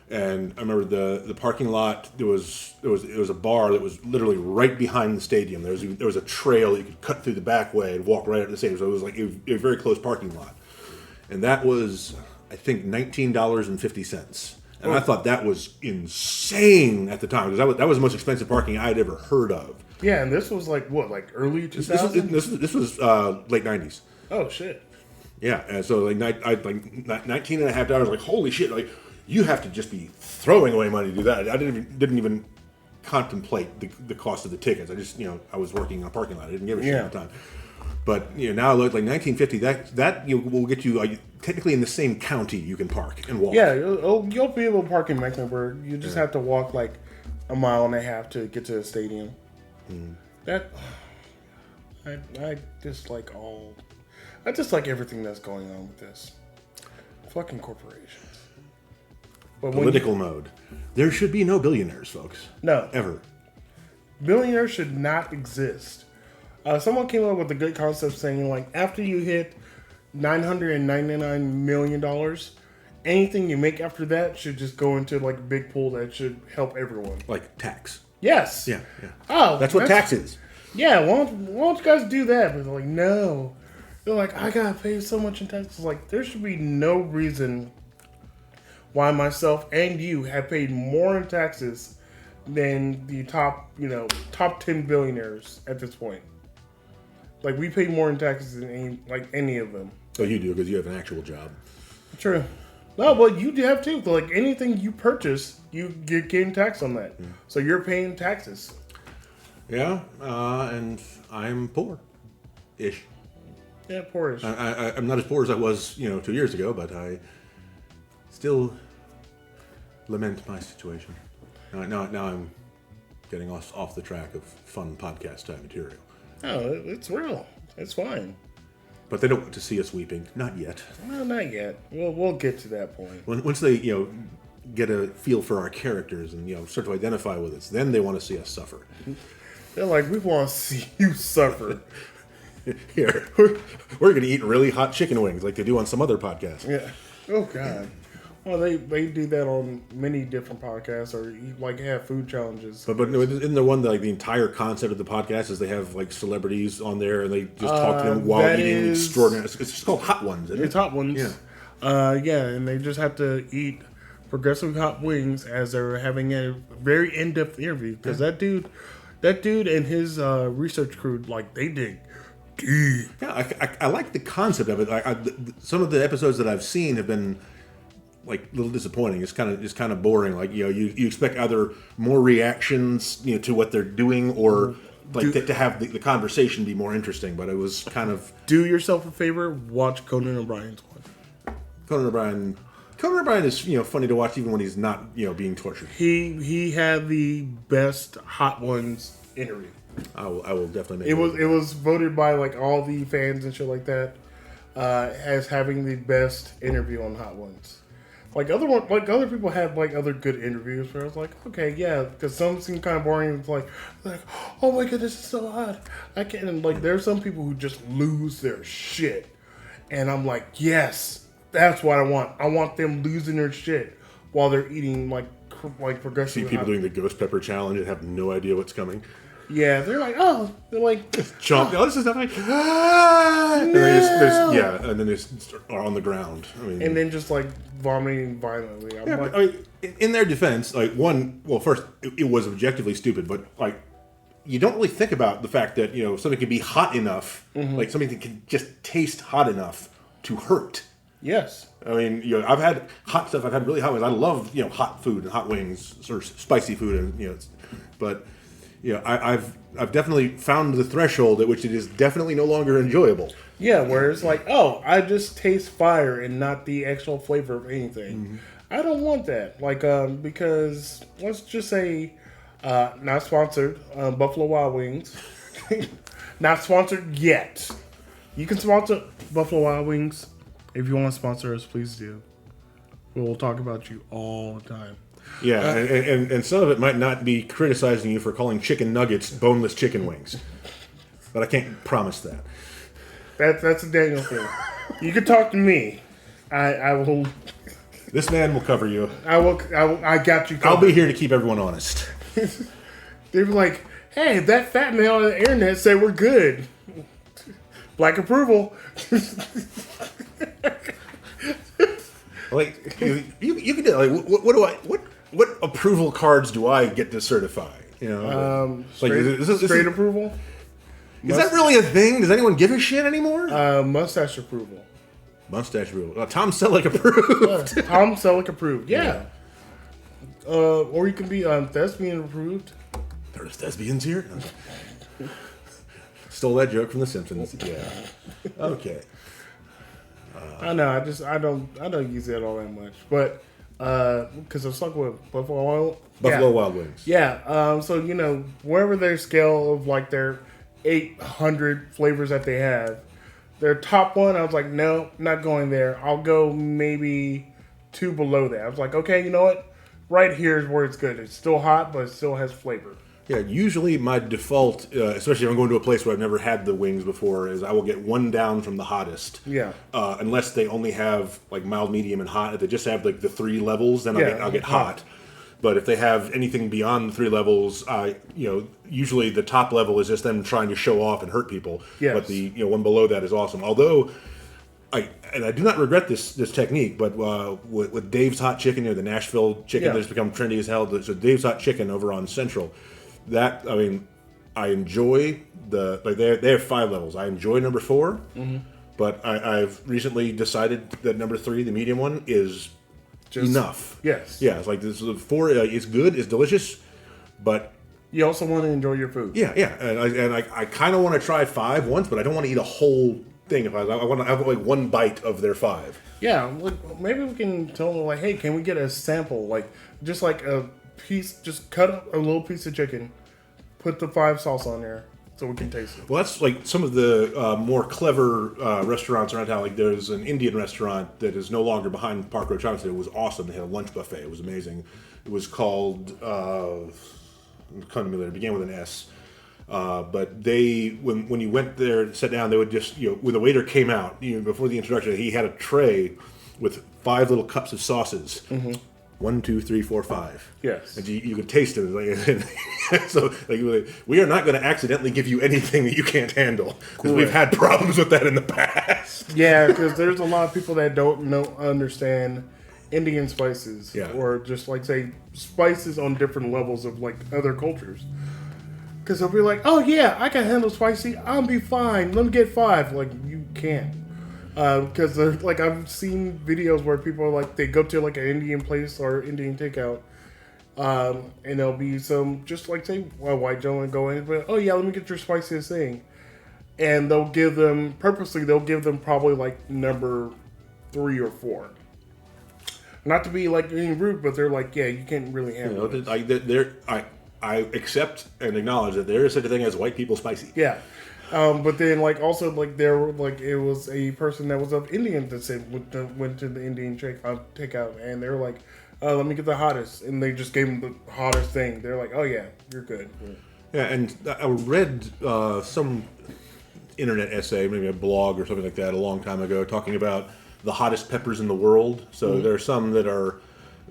And I remember the parking lot. It was a bar that was literally right behind the stadium. There was a trail you could cut through the back way and walk right up to the stadium. So it was like a very close parking lot. And that was, I think, $19.50. And I thought that was insane at the time because that was the most expensive parking I had ever heard of. Yeah, and this was like what, early 2000s? This was late 90s. Oh shit. Yeah, and so like $19.50. Like holy shit! Like you have to just be throwing away money to do that. I didn't even contemplate the cost of the tickets. I just I was working in a parking lot. I didn't give a shit at the time. But now look like $19.50. That will get you technically in the same county you can park and walk. Yeah, you'll be able to park in Mecklenburg. You just have to walk like a mile and a half to get to the stadium. That I just like everything that's going on with this fucking corporations. But Political mode. There should be no billionaires, folks. No, ever. Billionaires should not exist. Someone came up with a good concept saying like after you hit $999 million, anything you make after that should just go into like a big pool that should help everyone. Like tax. Yes. Yeah. Oh, that's what tax is. Yeah. Why don't you guys do that? But they're like, no. They're like, I gotta pay so much in taxes. Like, there should be no reason why myself and you have paid more in taxes than the top 10 billionaires at this point. Like, we pay more in taxes than any of them. Oh, you do because you have an actual job. True. No, but you do have too. Like anything you purchase, you get getting taxed on that. Yeah. So you're paying taxes. Yeah, and I'm poor-ish. Yeah, poor-ish. I'm not as poor as I was, 2 years ago, but I still lament my situation. Now I'm getting off the track of fun podcast type material. No, it's real. It's fine. But they don't want to see us weeping. Not yet. No, not yet. We'll get to that point. Once they, get a feel for our characters and, start to identify with us, then they want to see us suffer. They're like, we want to see you suffer. Here, we're going to eat really hot chicken wings like they do on some other podcasts. Yeah. Oh, God. Well, they do that on many different podcasts, or have food challenges. But isn't there one that the entire concept of the podcast is they have celebrities on there and they just talk to them while eating extraordinary. It's just called Hot Ones. Isn't it? It's Hot Ones. Yeah. And they just have to eat progressive hot wings as they're having a very in-depth interview because that dude and his research crew they dig deep. Yeah, I like the concept of it. Some of the episodes that I've seen have been a little disappointing. It's kind of boring. You expect either more reactions, to what they're doing, or to have the conversation be more interesting. But it was kind of do yourself a favor, watch Conan O'Brien's one. Conan O'Brien is funny to watch even when he's not being tortured. He had the best Hot Ones interview. I will definitely make it was voted by all the fans and shit like that as having the best interview on Hot Ones. Other people had other good interviews where I was like, okay, yeah, because some seem kind of boring. It's like, oh my goodness, it's so hot. I can't. And there's some people who just lose their shit, and I'm like, yes, that's what I want. I want them losing their shit while they're eating progressive. See people doing the ghost pepper challenge and have no idea what's coming. Yeah, they're jump. Oh, this is not like. And then they just are on the ground. And then just vomiting violently. In their defense, first it was objectively stupid, but you don't really think about the fact that something can be hot enough, something that can just taste hot enough to hurt. Yes. I've had hot stuff. I've had really hot wings. I love hot food and hot wings or spicy food, and but. I've definitely found the threshold at which it is definitely no longer enjoyable. Yeah, where it's I just taste fire and not the actual flavor of anything. Mm-hmm. I don't want that. Because let's just say, not sponsored, Buffalo Wild Wings. Not sponsored yet. You can sponsor Buffalo Wild Wings. If you want to sponsor us, please do. We'll talk about you all the time. Yeah, and some of it might not be criticizing you for calling chicken nuggets boneless chicken wings. But I can't promise that. That's a Daniel thing. You can talk to me. I will. This man will cover you. I will. I got you covered. I'll be here to keep everyone honest. They're like, hey, that fat man on the internet said we're good. Black approval. Like you can do like what approval cards do I get to certify? You know, Straight approval. Is that really a thing? Does anyone give a shit anymore? Mustache approval. Mustache approval. Tom Selleck approved. Tom Selleck approved. Yeah. Or you can be thespian approved. There's thespians here. Stole that joke from The Simpsons. Yeah. Okay. I know. I don't use it all that much, but because I'm stuck with Buffalo Wild Wings. Yeah. So wherever their scale of like their 800 flavors that they have, their top one, I was like, no, not going there. I'll go maybe 2 below that. I was like, okay, you know what? Right here is where it's good. It's still hot, but it still has flavor. Yeah, usually my default, especially if I'm going to a place where I've never had the wings before, is I will get one down from the hottest. Yeah. Unless they only have like mild, medium, and hot. If they just have like the 3 levels, then I'll get hot. But if they have anything beyond the 3 levels, usually the top level is just them trying to show off and hurt people. Yes. But the one below that is awesome. Although, I do not regret this technique, but with Dave's Hot Chicken, the Nashville chicken that's become trendy as hell. So Dave's Hot Chicken over on Central. I enjoy they have 5 levels. I enjoy number 4, but I've recently decided that number 3, the medium one, is just enough. Yes. Yeah, it's like this 4. It's good, it's delicious, but you also want to enjoy your food. Yeah, and I kind of want to try 5 once, but I don't want to eat a whole thing. If I want to have like 1 bite of their 5. Yeah, maybe we can tell them like, hey, can we get a sample, like just like a piece, just cut up a little piece of chicken, put the 5 sauce on there so we can taste it. Well, that's like some of the more clever restaurants around town. Like there's an Indian restaurant that is no longer behind Park Road Shopping Center. It was awesome. They had a lunch buffet. It was amazing. It was called it began with an S. But they, when you went there, sat down, they would just, when the waiter came out, before the introduction, he had a tray with 5 little cups of sauces. Mm-hmm. 1, 2, 3, 4, 5. Yes. And you could taste them. So we are not going to accidentally give you anything that you can't handle, because we've had problems with that in the past. Yeah, because there's a lot of people that don't understand Indian spices, or just like say spices on different levels of like other cultures. Because they'll be like, oh yeah, I can handle spicy, I'll be fine, let me get 5. Like, you can't. Because like I've seen videos where people are like, they go to like an Indian place or Indian takeout, and there'll be some, just like say a white gentleman go in, but oh yeah, let me get your spiciest thing, and they'll give them probably like number 3 or 4. Not to be like being rude, but they're like, yeah, you can't really handle it. I accept and acknowledge that there is such a thing as white people spicy. Yeah. But then, like, also, like, there were, like, it was a person that was of Indian descent went to the Indian takeout, and they were like, let me get the hottest. And they just gave him the hottest thing. They're like, oh, yeah, you're good. Yeah, and I read some internet essay, maybe a blog or something like that, a long time ago, talking about the hottest peppers in the world. So there are some that are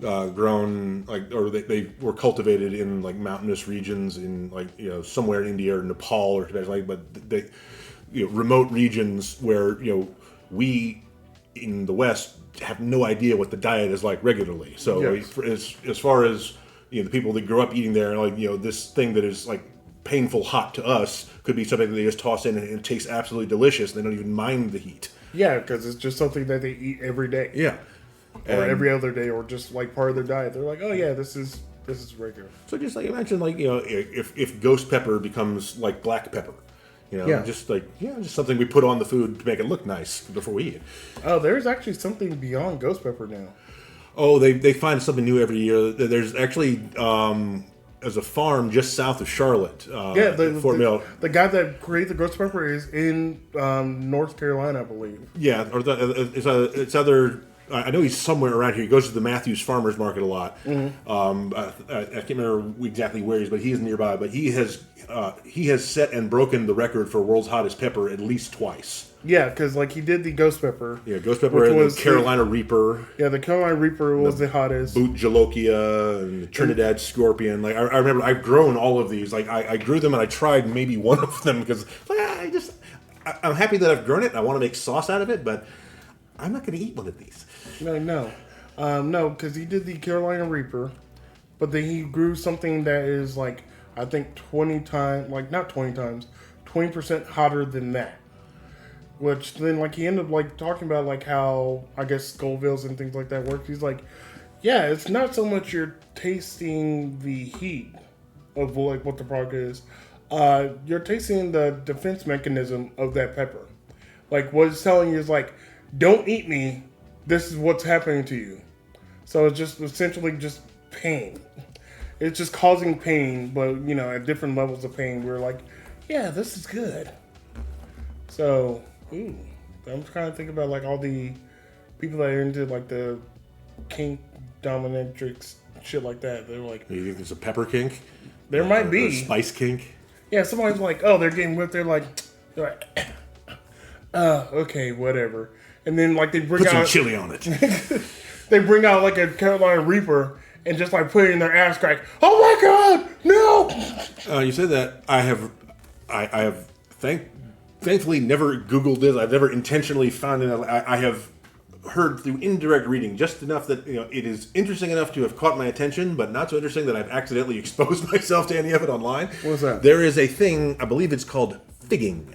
grown, like, or they were cultivated in like mountainous regions in like somewhere in India or Nepal or like, but they remote regions where we in the West have no idea what the diet is like regularly. So as far as the people that grew up eating there, like this thing that is like painful hot to us could be something that they just toss in and it tastes absolutely delicious. They don't even mind the heat. Yeah, because it's just something that they eat every day. Yeah. Or every other day, or just like part of their diet. They're like, oh yeah, this is regular. So just like imagine, like if ghost pepper becomes like black pepper, just something we put on the food to make it look nice before we eat it. Oh, there's actually something beyond ghost pepper now. Oh, they find something new every year. There's actually as a farm just south of Charlotte. Fort Mill. The guy that created the ghost pepper is in North Carolina, I believe. Yeah, or it's other. I know he's somewhere around here. He goes to the Matthews Farmers Market a lot. Mm-hmm. I can't remember exactly where he is, but he is nearby. But he has set and broken the record for world's hottest pepper at least twice. Yeah, because like he did the ghost pepper. Yeah, ghost pepper and the Carolina Reaper. Yeah, the Carolina Reaper was the hottest. Boot Jalokia and the Trinidad Scorpion. Like I remember, I've grown all of these. Like I grew them and I tried maybe one of them because I'm happy that I've grown it. And I want to make sauce out of it, but I'm not going to eat one of these. No, because he did the Carolina Reaper, but then he grew something that is like I think 20 times, like not 20 times, 20% hotter than that. Which then, like, he ended up, like, talking about, like, how, I guess, Scovilles and things like that work. He's like, yeah, it's not so much you're tasting the heat of, like, what the product is. You're tasting the defense mechanism of that pepper. Like, what it's telling you is, like, don't eat me. This is what's happening to you. So it's just essentially just pain. It's just causing pain, but, you know, at different levels of pain. We're like, yeah, this is good. So... Ooh, I'm trying to think about like all the people that are into like the kink dominatrix shit like that. They're like, you think there's a pepper kink? There might be a spice kink. Yeah, somebody's like, oh, they're getting whipped. They're like, okay, whatever. And then like they bring put out some chili on it. They bring out like a Carolina Reaper and just like put it in their ass crack. Oh my god, no! You said that. I have thankfully never Googled this. I've never intentionally found it. I have heard through indirect reading just enough that it is interesting enough to have caught my attention, but not so interesting that I've accidentally exposed myself to any of it online. What's that? There is a thing, I believe it's called figging,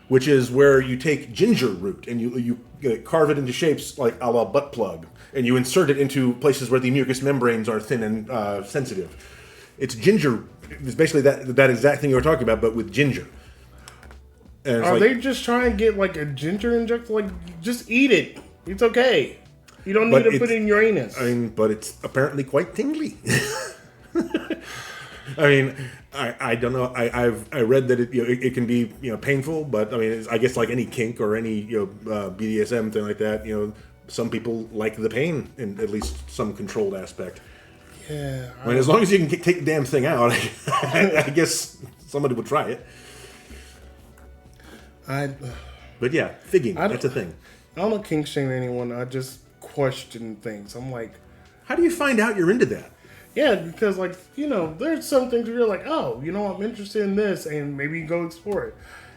which is where you take ginger root and you carve it into shapes like a la butt plug, and you insert it into places where the mucous membranes are thin and sensitive. It's ginger. It's basically that exact thing you were talking about, but with ginger. Are they just trying to get like a ginger injector? Like, just eat it. It's okay. You don't need to put it in your anus. I mean, but it's apparently quite tingly. I mean, I don't know. I read that it can be painful, but I mean, I guess like any kink or any BDSM thing like that, some people like the pain in at least some controlled aspect. Yeah. I mean, as long as you can take the damn thing out, I guess somebody would try it. But yeah, figging, that's a thing. I don't kink shame anyone. I just question things. I'm like, how do you find out you're into that? Yeah, because like, there's some things where you're like, oh, I'm interested in this, and maybe you go explore it.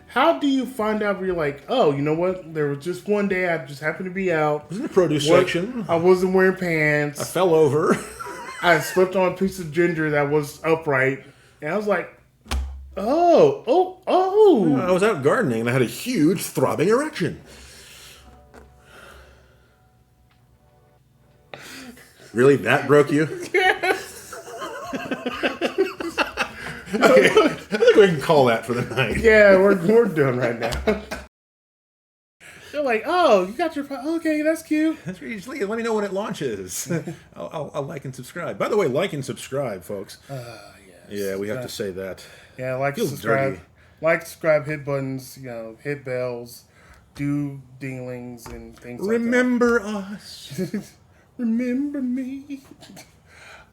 How do you find out where you're like, oh, you know what? There was just one day I just happened to be out. It was in the produce section. I wasn't wearing pants. I fell over. I slipped on a piece of ginger that was upright, and I was like, Oh. I was out gardening and I had a huge throbbing erection. Really? That broke you? Yes. Okay. I think we can call that for the night. Yeah, we're done right now. They're like, oh, you got your... Okay, that's cute. That's really, let me know when it launches. I'll like and subscribe. By the way, like and subscribe, folks. Yes. Yeah, we have to say that. Yeah, like, subscribe. Dirty. Like, subscribe, hit buttons, hit bells, do dinglings and things like that. Remember us. Remember me.